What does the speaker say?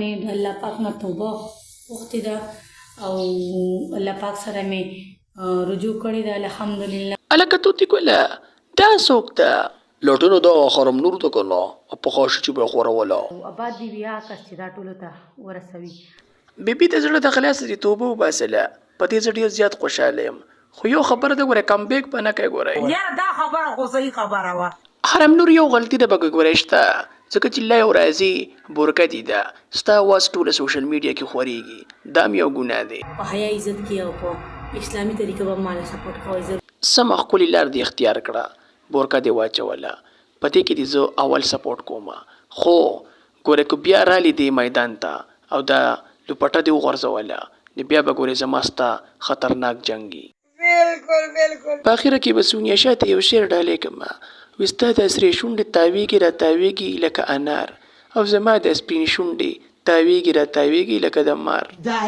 د الله پاک نه توبه وغوښتې ده او الله پاک سره مې رجوع کړې ده الحمدلله. هلکه توتي ګله دا څوک ده؟ لټونو دغه خرم نور ته که نه پخوا شي چې به یې خوروله. آباد دې وي هغه کس چې دا ټولو ته ورسوي. بیبي د زړه د خلاصه دې توبه وباسله. په دې زه ډېر زیات خوشحاله یم، خو یو خبره ده ګوره، کم بیک به نه کوې ګورئ. یاره دا خبره خو صحیح خبره وه. حرم نور یو غلطي ده پکې ګورئ شته، ځکه چې لا یو راځي بورکه دي ده ستا اواز ټوله سوشل میډیا کې خورېږي، دا هم یو ګناه دی. په حیا عزت کې او په اسلامي طریقه به ماله سپورټ کوئ. سمه ښکلې لار دې اختیار کړه، بورکه دې واچوله، په دې کې دې زه اول سپورټ کوم، خو ګوره که بیا رالی دې میدان ته او دا لوپټه دې وغورځوله نو بیا به ګورې زما ستا خطرناک جنګي. په اخره کې به سونیا شاته یو شعر ډالۍ کړم، وي ستا د سرې شونډې تاویږي را تاویږي لکه انار، او زما د سپین شونډې تاویږي را تاویږي لکه د مار. دا